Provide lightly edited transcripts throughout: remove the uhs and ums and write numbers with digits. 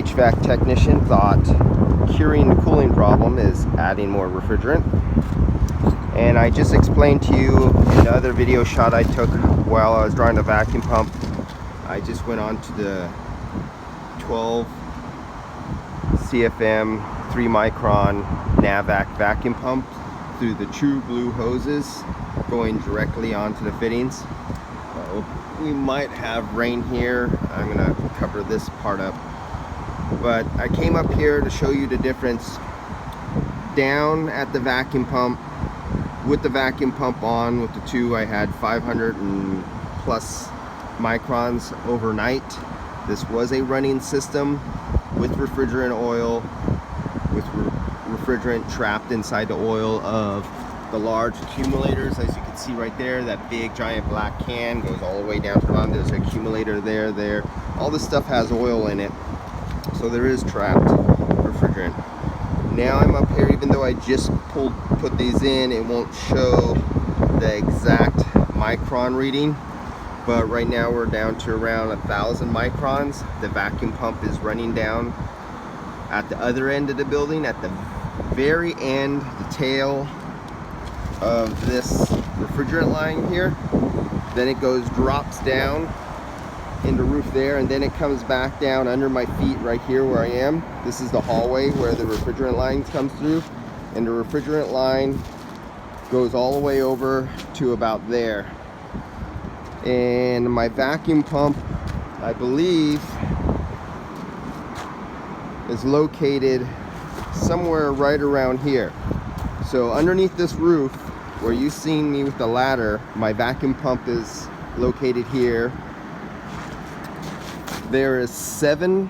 HVAC technician thought curing the cooling problem is adding more refrigerant. And I just explained to you in the other video shot I took while I was drawing the vacuum pump. I just went on to the 12 CFM 3 micron Navac vacuum pump through the True Blue hoses going directly onto the fittings. We might have rain here. I'm gonna cover this part up, but I came up here to show you the difference down at the vacuum pump. With the vacuum pump on, with the two, I had 500 and plus microns overnight. This was a running system with refrigerant oil, with refrigerant trapped inside the oil of the large accumulators. As you can see right there, that big giant black can goes all the way down to the bottom. There's an accumulator there. All this stuff has oil in it, so there is trapped refrigerant. Now I'm up here, even though I just put these in, it won't show the exact micron reading, but right now we're down to around 1,000 microns. The vacuum pump is running down at the other end of the building, at the very end, the tail of this refrigerant line here. Then it drops down in the roof there, and then it comes back down under my feet right here where I am. This is the hallway where the refrigerant line comes through, and the refrigerant line goes all the way over to about there. And my vacuum pump, I believe, is located somewhere right around here. So underneath this roof, where you've seen me with the ladder, my vacuum pump is located here. There is 7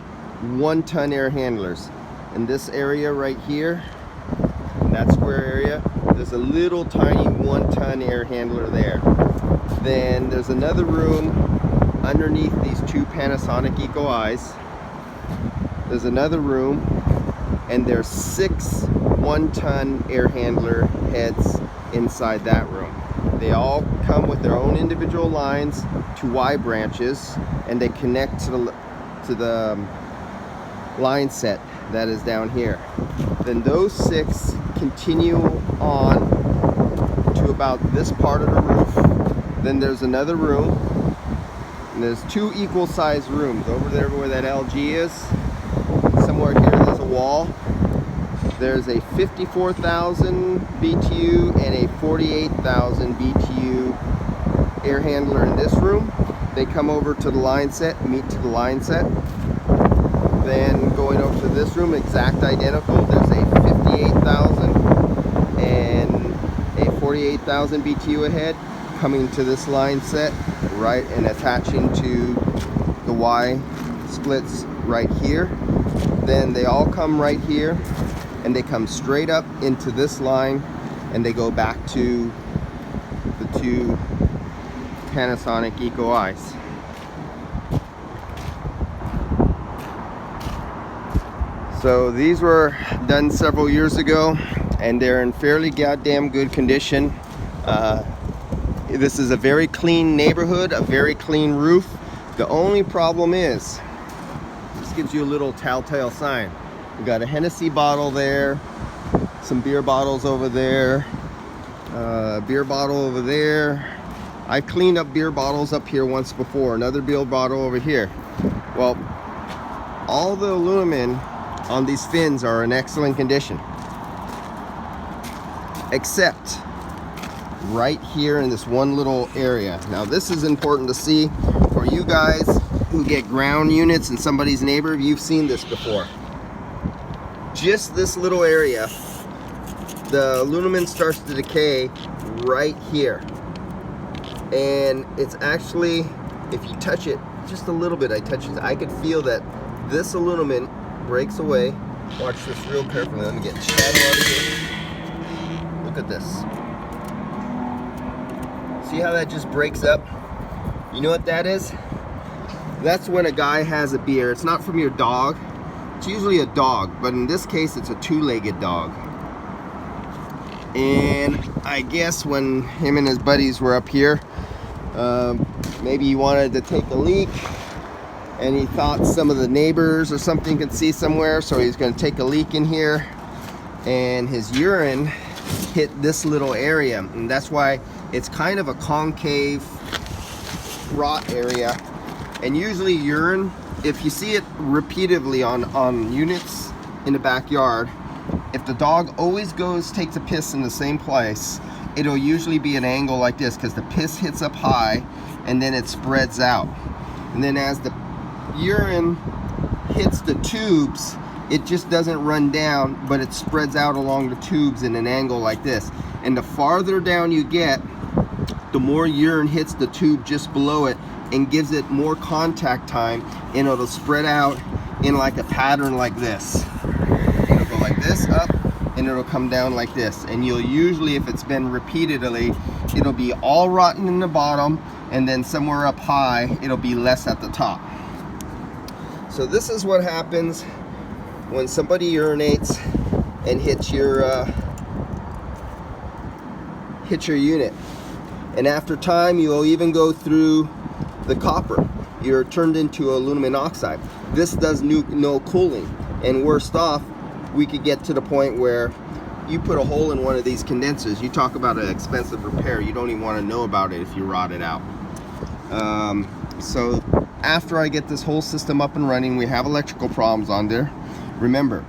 one-ton air handlers in this area right here, in that square area. There's a little tiny 1-ton air handler there. Then there's another room underneath these 2 Panasonic ECOi Is. There's another room, and there's 6 1-ton air handler heads inside that room. They all come with their own individual lines to Y branches, and they connect to the line set that is down here. Then those 6 continue on to about this part of the roof. Then there's another room, and there's 2 equal sized rooms over there where that LG is. Somewhere here there's a wall. There's a 54,000 BTU and a 48,000 BTU air handler in this room. They come over to the line set, meet to the line set. Then going over to this room, exact identical. There's a 58,000 and a 48,000 BTU ahead coming to this line set, right, and attaching to the Y splits right here. Then they all come right here, and they come straight up into this line, and they go back to the 2 Panasonic ECOi Is. So these were done several years ago, and they're in fairly goddamn good condition. This is a very clean neighborhood, a very clean roof. The only problem is, this gives you a little telltale sign. We got a Hennessy bottle there, some beer bottles over there, a beer bottle over there. I've cleaned up beer bottles up here once before, another beer bottle over here. Well, all the aluminum on these fins are in excellent condition, except right here in this one little area. Now this is important to see for you guys who get ground units and somebody's neighbor. You've seen this before. Just this little area, the aluminum starts to decay right here, and it's actually, if you touch it just a little bit, I could feel that this aluminum breaks away. Watch this real carefully. Let me get the shadow out of here. Look at this. See how that just breaks up? You know what that is? That's when a guy has a beer. It's not from your dog. It's usually a dog, but in this case it's a 2-legged dog. And I guess when him and his buddies were up here, maybe he wanted to take a leak, and he thought some of the neighbors or something could see somewhere, so he's going to take a leak in here, and his urine hit this little area, and that's why it's kind of a concave rot area. And usually urine, if you see it repeatedly on units in the backyard, if the dog always takes a piss in the same place, it'll usually be an angle like this, because the piss hits up high and then it spreads out. And then as the urine hits the tubes, it just doesn't run down, but it spreads out along the tubes in an angle like this. And the farther down you get, the more urine hits the tube just below it and gives it more contact time, and it'll spread out in like a pattern like this. It'll go like this up, and it'll come down like this. And you'll usually, if it's been repeatedly, it'll be all rotten in the bottom, and then somewhere up high it'll be less at the top. So this is what happens when somebody urinates and hits your unit. And after time, you'll even go through the copper. You're turned into aluminum oxide. This does no cooling, and worst off, we could get to the point where you put a hole in one of these condensers. You talk about an expensive repair, you don't even want to know about it if you rot it out. So after I get this whole system up and running, we have electrical problems on there. Remember,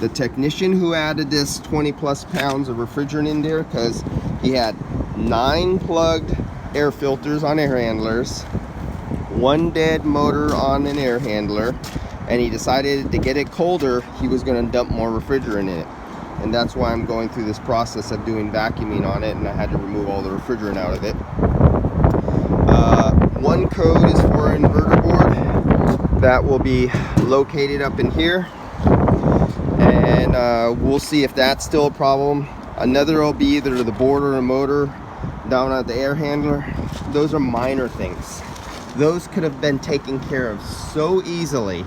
the technician who added this 20+ pounds of refrigerant in there, because he had 9 plugged air filters on air handlers, 1 dead motor on an air handler, and he decided to get it colder, he was going to dump more refrigerant in it. And that's why I'm going through this process of doing vacuuming on it, and I had to remove all the refrigerant out of it. One code is for an inverter board that will be located up in here, and we'll see if that's still a problem. Another will be either the board or a motor down at the air handler. Those are minor things. Those could have been taken care of so easily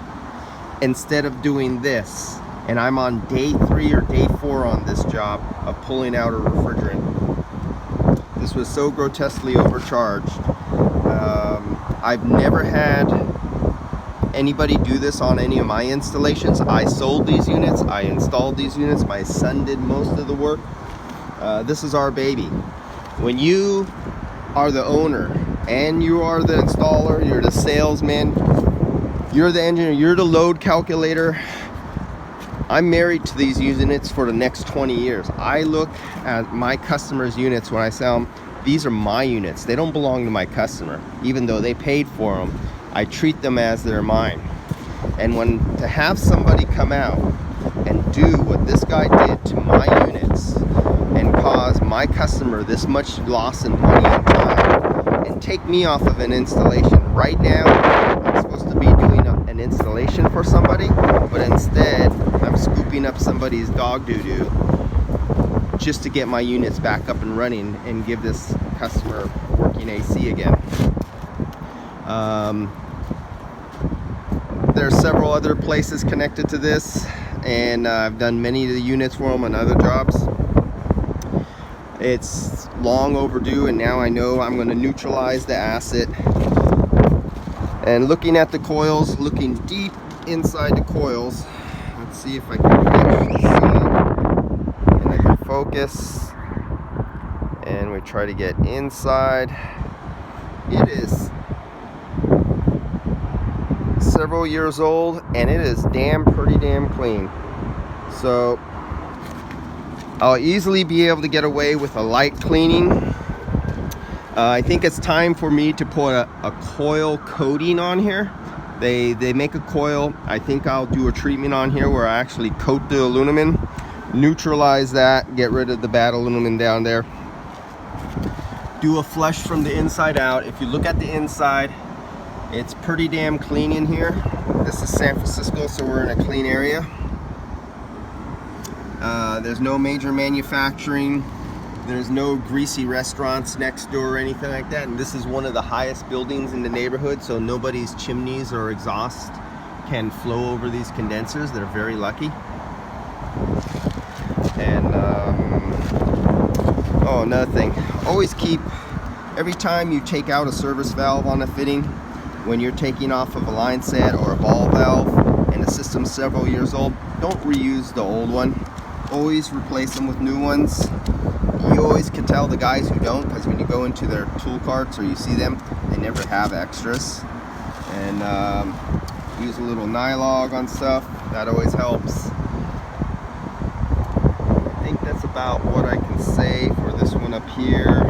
instead of doing this. And I'm on day 3 or day 4 on this job of pulling out a refrigerant. This was so grotesquely overcharged. I've never had anybody do this on any of my installations. I sold these units, I installed these units, my son did most of the work. This is our baby. When you are the owner and you are the installer, you're the salesman, you're the engineer, you're the load calculator. I'm married to these units for the next 20 years. I look at my customers' units when I sell them. These are my units. They don't belong to my customer. Even though they paid for them, I treat them as they're mine. And to have somebody come out and do what this guy did to my units and cause my customer this much loss in money and time and take me off of an installation. Right now, I'm supposed to be doing an installation for somebody, but instead, I'm scooping up somebody's dog doo-doo just to get my units back up and running and give this customer working AC again. There are several other places connected to this, and I've done many of the units for them on other jobs. It's long overdue, and now I know I'm going to neutralize the acid. And looking at the coils, looking deep inside the coils, let's see if I can actually see it, and I can focus, and we try to get inside. It is several years old, and it is pretty damn clean. So I'll easily be able to get away with a light cleaning. I think it's time for me to put a coil coating on here. They make a coil. I think I'll do a treatment on here where I actually coat the aluminum, neutralize that, get rid of the bad aluminum down there. Do a flush from the inside out. If you look at the inside, it's pretty damn clean in here. This is San Francisco, so we're in a clean area. There's no major manufacturing. There's no greasy restaurants next door or anything like that. And this is one of the highest buildings in the neighborhood, so nobody's chimneys or exhaust can flow over these condensers. They're very lucky. And oh, another thing, always keep, every time you take out a service valve on a fitting, when you're taking off of a line set or a ball valve and the system's several years old, don't reuse the old one. Always replace them with new ones. You always can tell the guys who don't, because when you go into their tool carts or you see them, they never have extras. And use a little nylog on stuff, that always helps. I think that's about what I can say for this one up here.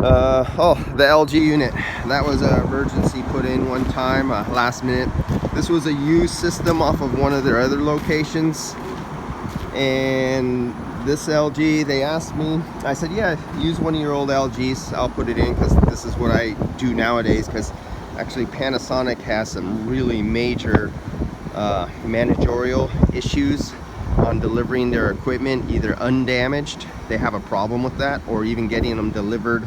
Oh, the LG unit, that was an emergency put in one time, last minute. This was a used system off of one of their other locations, and this LG, they asked me, I said, yeah, use one of your old LGs, I'll put it in, because this is what I do nowadays, because actually Panasonic has some really major managerial issues on delivering their equipment, either undamaged, they have a problem with that, or even getting them delivered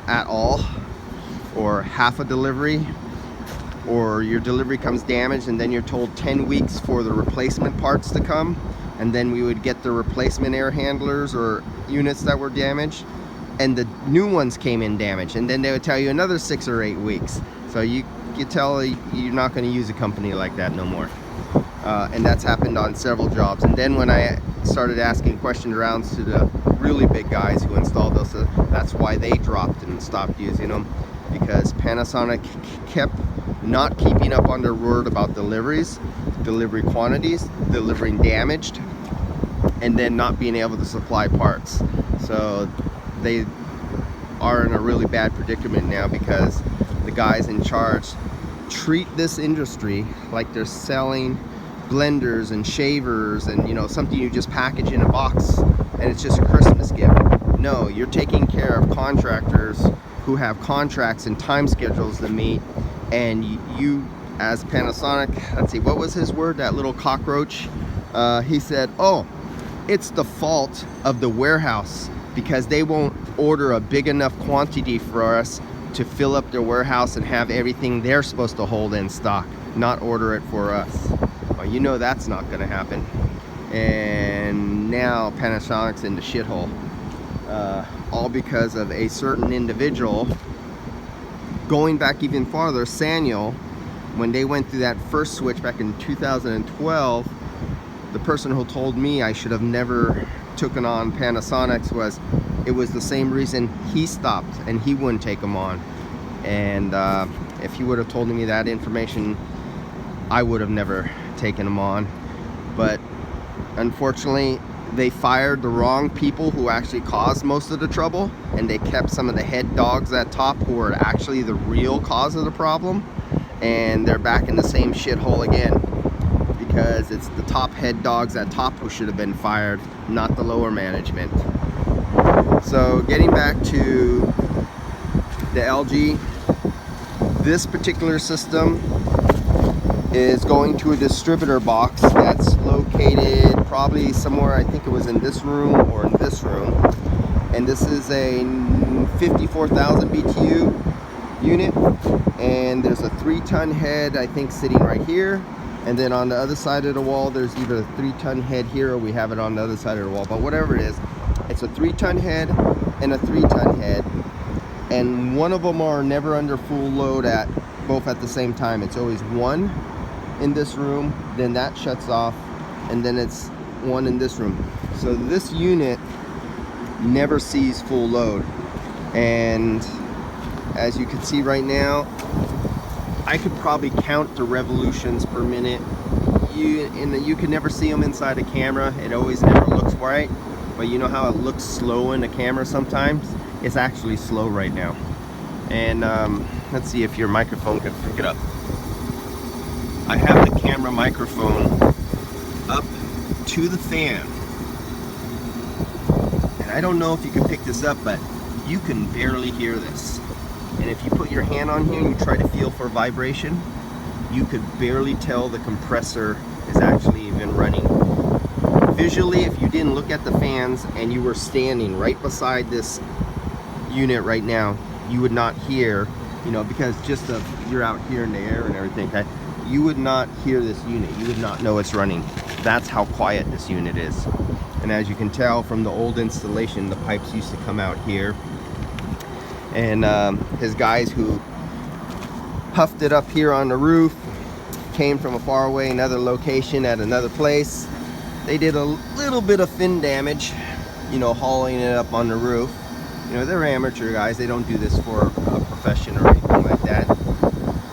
at all, or half a delivery, or your delivery comes damaged and then you're told 10 weeks for the replacement parts to come, and then we would get the replacement air handlers or units that were damaged, and the new ones came in damaged, and then they would tell you another 6 or 8 weeks. So you tell you're not going to use a company like that no more. And that's happened on several jobs. And then when I started asking question rounds to the really big guys who installed those, that's why they dropped and stopped using them, because Panasonic kept not keeping up on their word about deliveries, delivery quantities, delivering damaged, and then not being able to supply parts. So they are in a really bad predicament now, because the guys in charge treat this industry like they're selling blenders and shavers and, you know, something you just package in a box and it's just a Christmas gift. No, you're taking care of contractors who have contracts and time schedules to meet, and you as Panasonic, let's see, what was his word, that little cockroach? He said, oh, it's the fault of the warehouse because they won't order a big enough quantity for us to fill up their warehouse and have everything they're supposed to hold in stock, not order it for us. Well, you know that's not going to happen. And now Panasonic's in the shithole, all because of a certain individual. Going back even farther, Saniel, when they went through that first switch back in 2012, the person who told me I should have never taken on Panasonic's it was the same reason he stopped and he wouldn't take them on. And if he would have told me that information, I would have never taken them on. But unfortunately, they fired the wrong people who actually caused most of the trouble, and they kept some of the head dogs at top who were actually the real cause of the problem, and they're back in the same shithole again, because it's the top head dogs at top who should have been fired, not the lower management. So getting back to the LG, this particular system is going to a distributor box that's located probably somewhere, I think it was in this room or in this room, and this is a 54,000 BTU unit, and there's a 3-ton head, I think, sitting right here, and then on the other side of the wall there's either a 3-ton head here or we have it on the other side of the wall, but whatever it is, it's a 3-ton head and a 3-ton head, and one of them are never under full load at both at the same time. It's always one in this room, then that shuts off, and then it's one in this room. So this unit never sees full load, and as you can see right now, I could probably count the revolutions per minute. You can never see them inside a camera. It always never looks right, but you know how it looks slow in the camera sometimes? It's actually slow right now. And let's see if your microphone can pick it up. I have the camera microphone up to the fan, and I don't know if you can pick this up, but you can barely hear this. And if you put your hand on here and you try to feel for vibration, you could barely tell the compressor is actually even running. Visually, if you didn't look at the fans and you were standing right beside this unit right now, you would not hear, you know, because just you're out here in the air and everything, okay? You would not hear this unit. You would not know it's running. That's how quiet this unit is. And as you can tell from the old installation, the pipes used to come out here. And his guys who huffed it up here on the roof came from a far away another location at another place. They did a little bit of fin damage, you know, hauling it up on the roof. You know, they're amateur guys. They don't do this for a profession or anything like that.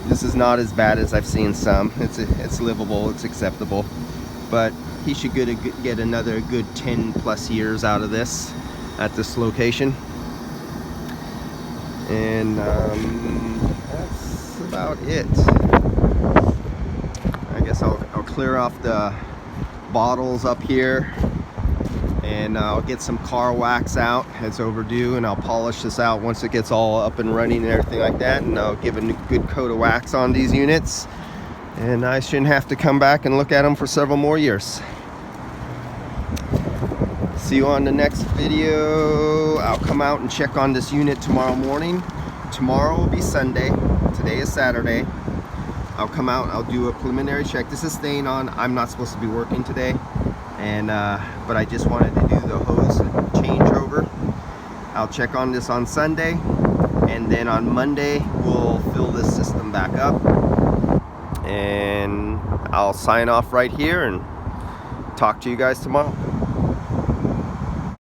This is not as bad as I've seen some. It's livable, it's acceptable. But he should get another good 10 plus years out of this at this location. And that's about it. I guess I'll clear off the bottles up here, and I'll get some car wax out. It's overdue, and I'll polish this out once it gets all up and running and everything like that, and I'll give a good coat of wax on these units, and I shouldn't have to come back and look at them for several more years. See you on the next video. I'll come out and check on this unit tomorrow morning. Tomorrow will be Sunday. Today is Saturday. I'll come out, I'll do a preliminary check. This is staying on. I'm not supposed to be working today, and but I just wanted to do the hose changeover. I'll check on this on Sunday, and then on Monday we'll fill this system back up, and I'll sign off right here and talk to you guys tomorrow.